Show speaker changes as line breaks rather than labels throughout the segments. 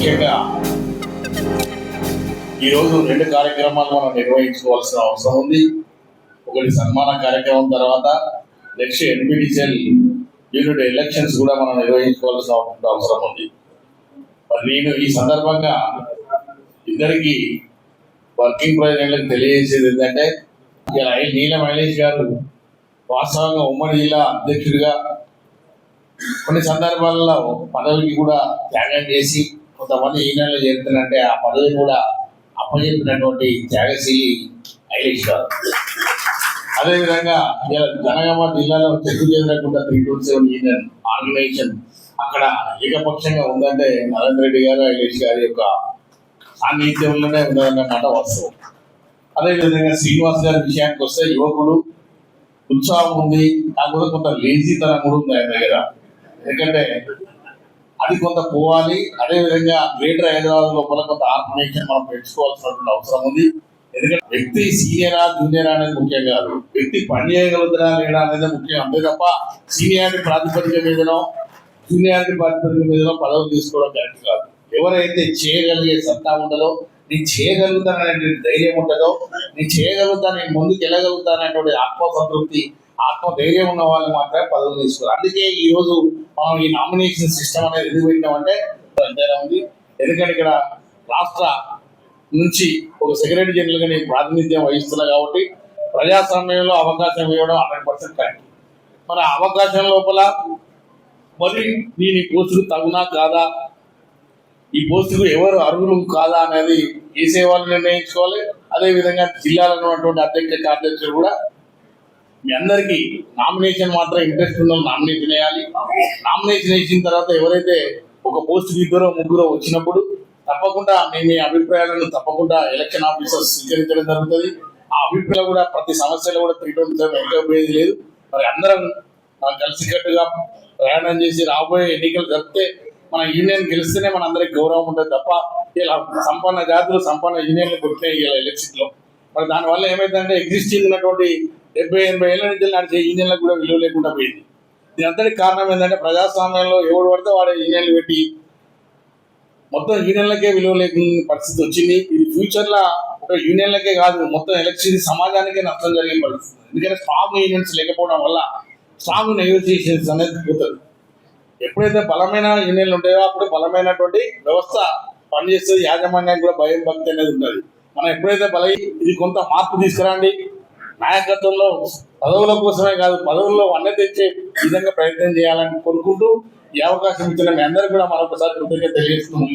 ముఖ్యంగా ఈరోజు 2 కార్యక్రమాలు మనం నిర్వహించుకోవాల్సిన అవసరం ఉంది. ఒకటి సన్మాన కార్యక్రమం, తర్వాత నెక్స్ట్ ఎన్పిటిసిఎల్ యూనిట్ ఎలక్షన్స్ కూడా మనం నిర్వహించుకోవాల్సిన అవసరం ఉంది. మరి నేను ఈ సందర్భంగా ఇద్దరికి వర్కింగ్ ప్రెసిడెంట్లకు తెలియజేసేది ఏంటంటే, నీల మహేష్ గారు వాస్తవంగా ఉమ్మడి జిల్లా అధ్యక్షుడిగా కొన్ని సందర్భాల్లో పదవికి కూడా త్యాగం చేసి కొంతమంది ఈ నెలలో చేరుతున్నట్టే ఆ పదవిని కూడా అప్పచెప్పినటువంటి త్యాగశీలి ఐలేష్ గారు. అదేవిధంగా జనగామ జిల్లాలో చెక్కు చెందకుండా 327 యూనియన్ ఆర్గనైజేషన్ అక్కడ ఏకపక్షంగా ఉందంటే నరేంద్ర రెడ్డి గారు ఐలేష్ గారి యొక్క సాన్నిధ్యంలోనే ఉందన్నమాట వాస్తవం. అదేవిధంగా శ్రీనివాస్ గారి విషయానికి వస్తే యువకుడు ఉత్సాహం ఉంది, కాకపోతే కొంత లేజీతనం కూడా ఉంది ఆయన దగ్గర. ఎందుకంటే అది కొంత పోవాలి. అదేవిధంగా గ్రేటర్ హైదరాబాద్ లోపల కొంత ఆర్గనైజేషన్ మనం పెంచుకోవాల్సినటువంటి అవసరం ఉంది. ఎందుకంటే వ్యక్తి సీనియరా జూనియరా అనేది ముఖ్యం కాదు, వ్యక్తి పని చేయగలుగుతారా లేడా అనేది ముఖ్యం. అంతే తప్ప సీనియారిటీ ప్రాతిపదిక మీదనో జూనియారిటీ ప్రాతిపదిక మీదనో పదవులు తీసుకోవడం కరెక్ట్ కాదు. ఎవరైతే చేయగలిగే సత్తా ఉండదో, నేను చేయగలుగుతాననే ధైర్యం ఉండదో, నేను చేయగలుగుతాను, నేను ముందుకు వెళ్ళగలుగుతాననేటువంటి ఆత్మసంతృప్తి, ఆత్మధైర్యం ఉన్న వాళ్ళు మాత్రమే పదవులు తీసుకోవాలి. అందుకే ఈ రోజు మనం ఈ నామినేషన్ సిస్టమ్ అనేది ఎందుకు పెట్టామంటే అంతేనా ఉంది. ఎందుకంటే ఇక్కడ రాష్ట్ర నుంచి ఒక సెక్రటరీ జనరల్ గా నేను ప్రాతినిధ్యం వహిస్తున్నా కాబట్టి ప్రజాస్వామ్యంలో అవకాశం ఇవ్వడం 100% కరెక్ట్. మన అవకాశం లోపల మరి నేను ఈ పోస్టుకు తగునా కాదా, ఈ పోస్టుకు ఎవరు అర్హులు కాదా అనేది వేసే వాళ్ళు నిర్ణయించుకోవాలి. అదేవిధంగా జిల్లాలో ఉన్నటువంటి అధ్యక్ష కార్యదర్శులు కూడా మీ అందరికీ నామినేషన్ మాత్రం ఇంట్రెస్ట్ ఉన్న నామినేషన్ వేయాలి. నామినేషన్ వేసిన తర్వాత ఎవరైతే ఒక పోస్టుకి 2-3 వచ్చినప్పుడు తప్పకుండా మీ అభిప్రాయాలను తప్పకుండా ఎలక్షన్ ఆఫీసర్స్ స్వీకరించడం జరుగుతుంది. ఆ అభిప్రాయాలు కూడా ప్రతి సమస్యలు కూడా 327 ఎంకపోయేది లేదు. మరి అందరం కలిసికట్టుగా ప్రయాణం చేసి రాబోయే ఎన్నికలు జరిపితే మన యూనియన్ గెలిస్తేనే మన అందరికి గౌరవం ఉంటుంది తప్ప ఇలా సంపన్న జాతులు సంపన్న యూనియన్లు కొట్టినాయి ఇలా ఎలక్షన్ లో. మరి దానివల్ల ఏమైందంటే ఎగ్జిస్టింగ్ ఉన్నటువంటి 70-80 ఏళ్ళ నుంచి నడిచే యూనియన్లకు కూడా విలువ లేకుండా పోయింది. దీని అంతటి కారణం ఏంటంటే ప్రజాస్వామ్యంలో ఎవడు పడితే వాడే యూనియన్లు పెట్టి మొత్తం యూనియన్లకే విలువ లేకుండా పరిస్థితి వచ్చింది. ఇది ఫ్యూచర్ లో ఒక యూనియన్లకే కాదు, మొత్తం ఎలక్షన్ సమాజానికే నష్టం జరిగే పరిస్థితి. ఎందుకంటే స్ట్రాంగ్ యూనియన్స్ లేకపోవడం వల్ల స్ట్రాంగ్ నెగోసియేషన్స్ అనేది పోతుంది. ఎప్పుడైతే బలమైన యూనియన్లు ఉంటాయో అప్పుడు బలమైనటువంటి వ్యవస్థ పనిచేస్తుంది. యాజమాన్యానికి కూడా భయం భక్తి అనేది ఉంటుంది. మనం ఎప్పుడైతే ఇది కొంత మార్పు తీసుకురండి, నాయకత్వంలో పదవుల కోసమే కాదు పదవుల్లో అన్నీ తెచ్చే విధంగా ప్రయత్నం చేయాలని కోరుకుంటూ ఈ అవకాశం ఇచ్చిన మీ అందరూ కూడా మరొకసారి కృతజ్ఞత తెలియజేస్తున్నాం.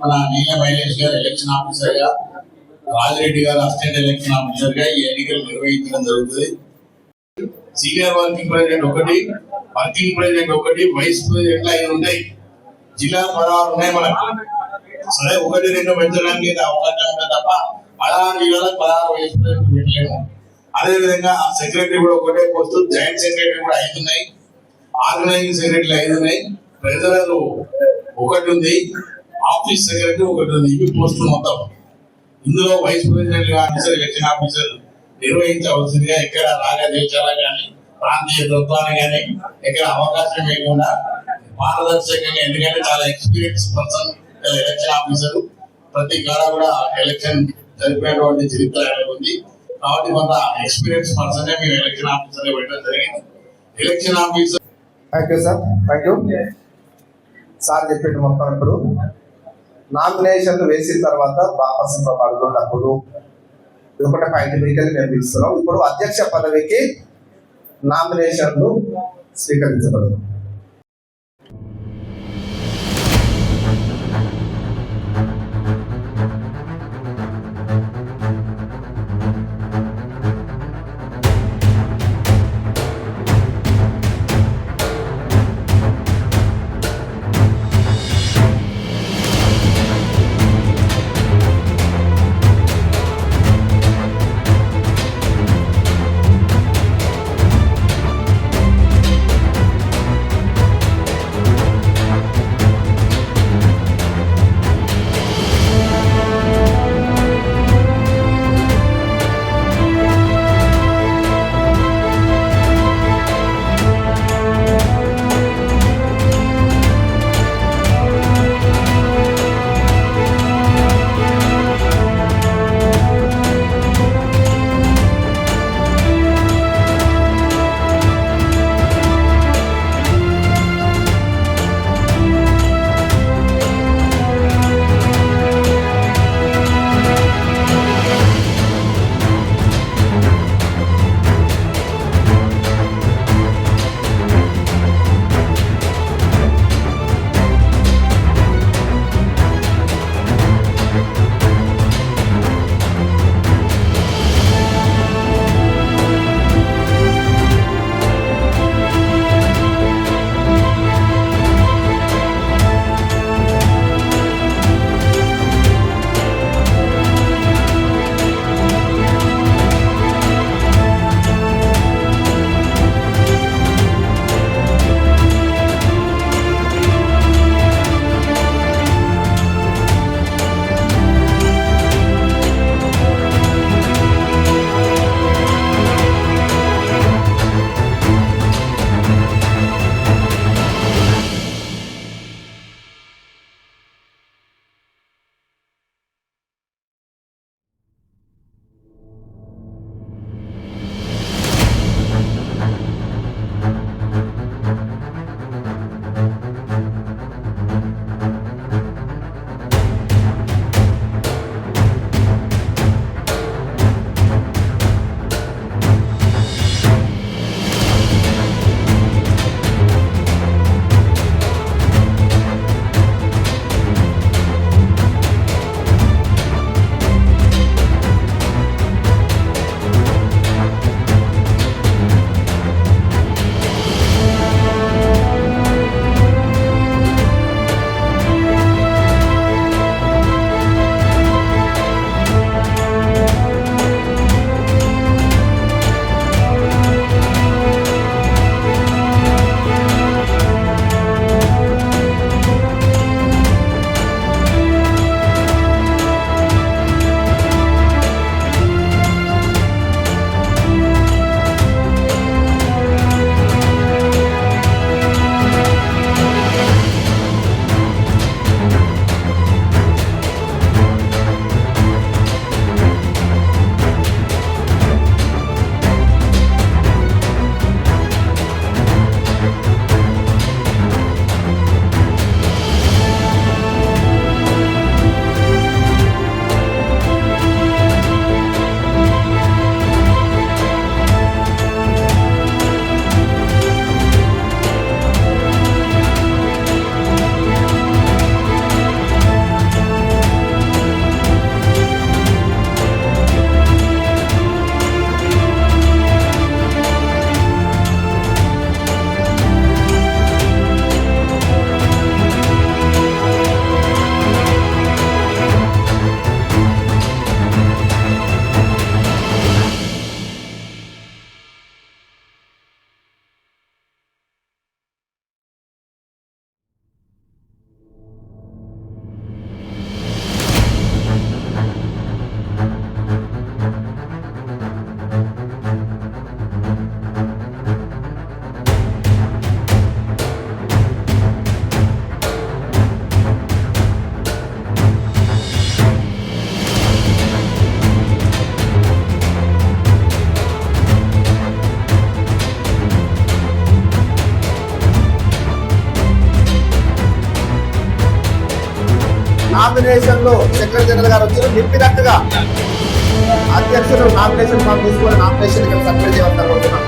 మన నీల మహేష్ గారు ఎలక్షన్ ఆఫీసర్ గా, రాజిరెడ్డి గారు అసిస్టెంట్ ఎలక్షన్ ఆఫీసర్ గా ఈ ఎన్నికలు నిర్వహించడం జరుగుతుంది. సీనియర్ వర్కింగ్ ప్రెసిడెంట్ ఒకటి, వర్కింగ్ ప్రెసిడెంట్ ఒకటి, వైస్ ప్రెసిడెంట్ 5 ఉంటాయి. జిల్లా 16 ఉన్నాయి మనకు. సరే 1-2 పెంచడానికి అవకాశం ఉంటుంది తప్ప 16 జిల్లాలకు 16 వైస్ ప్రెసిడెంట్ పెట్టలేము. అదేవిధంగా సెక్రటరీ కూడా ఒకటే పోస్ట్, జాయింట్ సెక్రటరీ కూడా 5 ఉన్నాయి, ఆర్గనైజింగ్ సెక్రటరీ 5 ఉన్నాయి, ట్రెజరర్ 1 ఉంది, ఆఫీస్ సెక్రటరీ 1 ఉంది. ఇవి పోస్టులు మొత్తం. ఇందులో vice president officer election officer నిర్వహించవలసిందిగా ఎక్కడ రాగదేశాల కానీ ప్రాంతీయ తత్వాన్ని కానీ ఎక్కడ అవకాశం లేకుండా పారదర్శకంగా, ఎందుకంటే చాలా ఎక్స్పీరియన్స్ పర్సన్ ఎలక్షన్ ఆఫీసర్, ప్రతి కాడ కూడా ఎలక్షన్ జరిపినటువంటి చరిత్ర ఉంది కాబట్టి కొంత ఎక్స్పీరియన్స్ పర్సన్ మేము ఎలక్షన్ ఆఫీసర్ పెట్టడం జరిగింది. Election officer
thank you sir, thank you sir చెప్పేది మొత్తం. ఇప్పుడు నామినేషన్లు వేసిన తర్వాత వాపసు పడుకున్నప్పుడు ఒకటి పాయింట్ మీకెళ్ళి మేము పిలుస్తున్నాం. ఇప్పుడు అధ్యక్ష పదవికి నామినేషన్లు స్వీకరించబడదు. నామినేషన్లు సెక్రటరీ జనరల్ గారు వచ్చి నింపినట్టుగా అధ్యక్షులు నామినేషన్ ఫామ్ తీసుకొని నామినేషన్ ఇక్కడ సబ్మిట్ చేయవలసిన కోరుతున్నాం.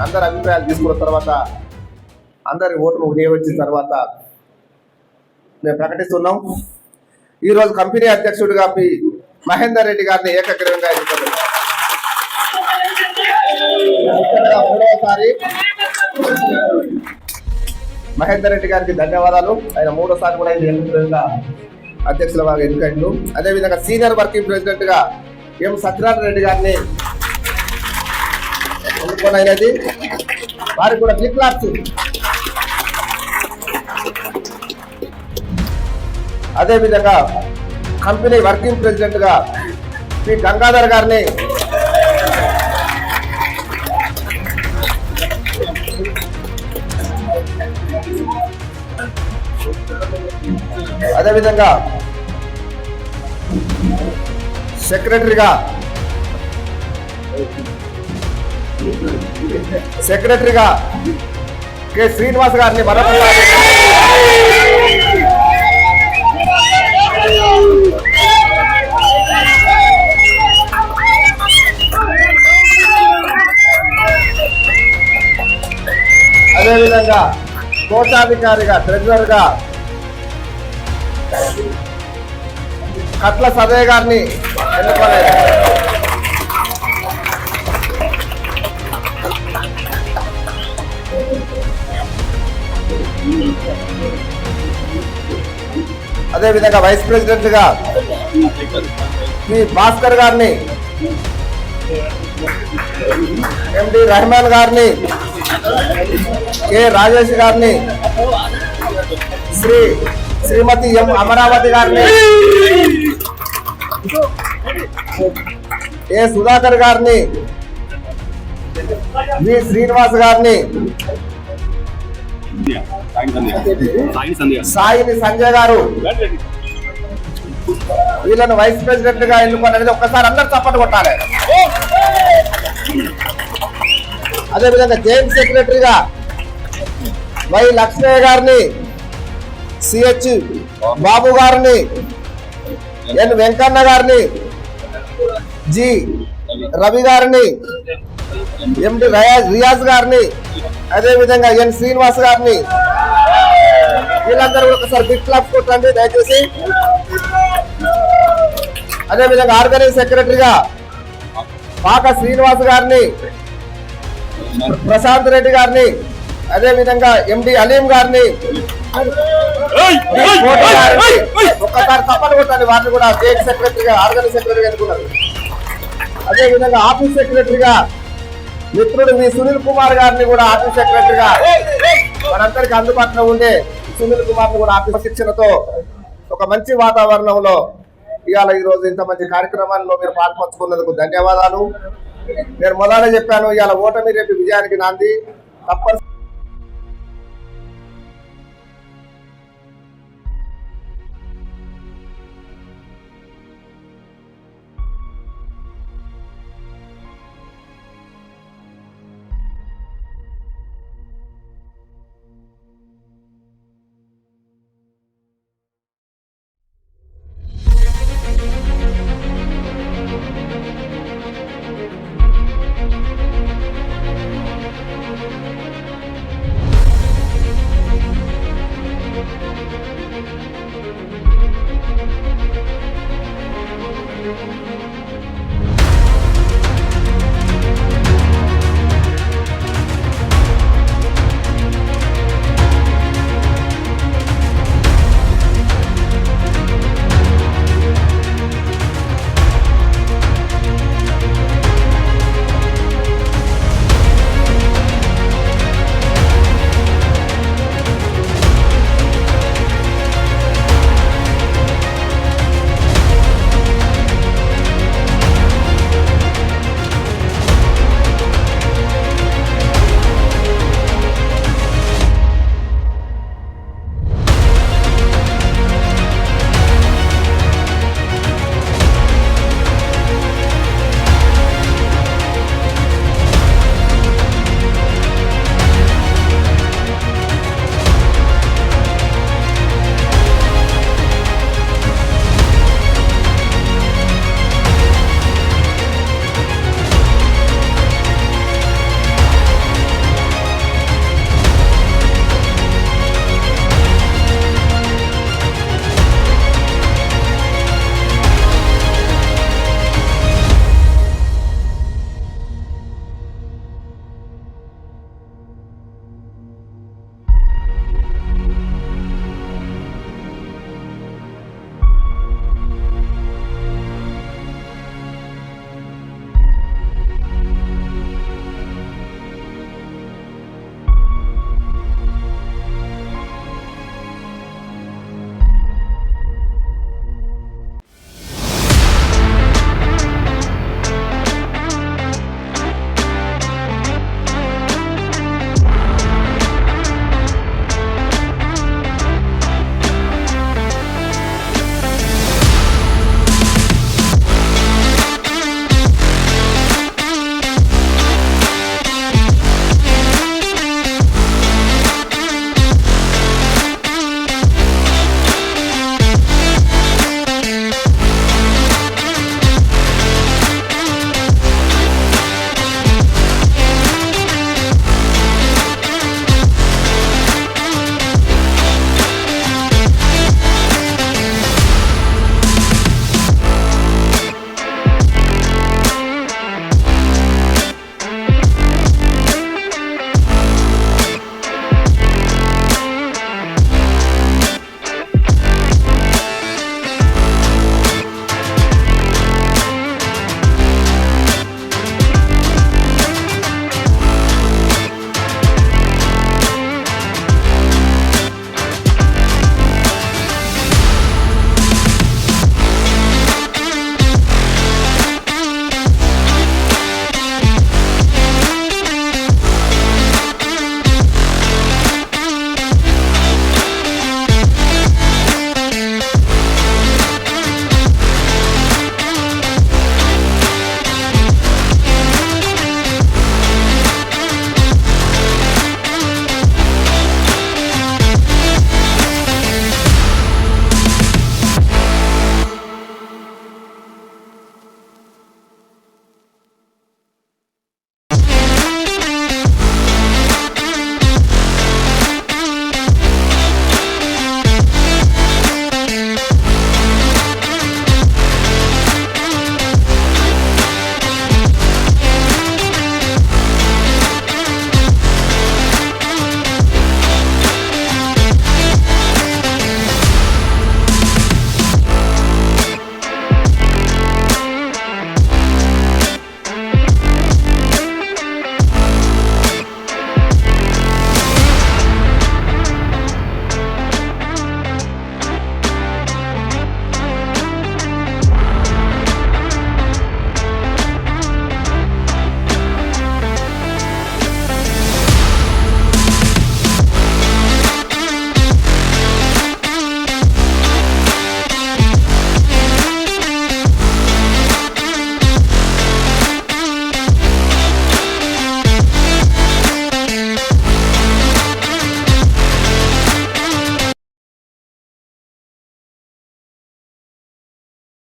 అందరి అభిప్రాయాలు తీసుకున్న తర్వాత అందరి ఓట్లు వినియోగించిన తర్వాత మేము ప్రకటిస్తున్నాం. ఈరోజు కంపెనీ అధ్యక్షుడిగా పి మహేందర్ రెడ్డి గారిని ఏకగ్రీవంగా ఎన్నుకున్నారు. మూడవసారి మహేందర్ రెడ్డి గారికి ధన్యవాదాలు. ఆయన మూడోసారి కూడా ఇది ఏకగ్రీవంగా అధ్యక్షుల వారు ఎన్నికైండు. అదేవిధంగా సీనియర్ వర్కింగ్ ప్రెసిడెంట్ గా ఎం సత్యనారాయణ రెడ్డి గారిని ఎన్నుకోనైనది. వారికి కూడా బిగ్ క్లాప్స్. అదేవిధంగా కంపెనీ వర్కింగ్ ప్రెసిడెంట్ గా పి గంగాధర్ గారిని అదేవిధంగా సెక్రటరీగా కె శ్రీనివాస్ గారిని మరొకసారి అదేవిధంగా కోశాధికారిగా ట్రెజరర్గా కట్ల సదయ్య గారిని ఎన్నుకోలేదు. అదేవిధంగా వైస్ ప్రెసిడెంట్ గా పి భాస్కర్ గారిని, ఎండి రెహమాన్ గారిని, కె రాజేష్ గారిని, శ్రీమతి ఎం అమరావతి గారిని, ఏ సుధాకర్ గారిని, వి శ్రీనివాస్ గారిని, సాయిని సంజయ్ గారు, వీళ్ళను వైస్ ప్రెసిడెంట్ గా ఎన్నుకోనేది ఒక్కసారి అందరు చప్పట్లు కొట్టాలి. అదేవిధంగా జాయింట్ సెక్రటరీగా వై లక్ష్మయ్య గారిని, సిహెచ్ బాబు గారిని, ఎన్ వెంకన్న గారిని, జి రవి గారిని, ఎండి రియాజ్ గారిని, అదేవిధంగా ఎన్ శ్రీనివాస్ గారిని, వీళ్ళందరూ ఒకసారి బిగ్ క్లాప్ కొట్టండి దయచేసి. అదేవిధంగా ఆర్గనైజ్ సెక్రటరీగా పాక శ్రీనివాస్ గారిని, ప్రశాంత్ రెడ్డి గారిని, అదేవిధంగా ఎండి అలీం గారిని, ఒక్కసారి తప్పని కొట్టాలి వారిని కూడా స్టేట్ సెక్రటరీగా ఆర్గనైజ్ సెక్రటరీగా ఎన్నుకున్నారు. అదేవిధంగా ఆఫీస్ సెక్రటరీగా మిత్రుడు వి సునీల్ కుమార్ గారిని కూడా ఆఫీస్ సెక్రటరీగా మనందరికి అందుబాటులో ఉండే సునీల్ కుమార్ ని కూడా ఆఫీస్ శిక్షణతో ఒక మంచి వాతావరణంలో ఇవాళ ఈ రోజు ఇంత మంచి కార్యక్రమాల్లో మీరు పాల్పంచుకున్నందుకు ధన్యవాదాలు. నేను మొదట చెప్పాను, ఇవాళ ఓటమి రేపు విజయానికి నాంది. తప్పనిసరి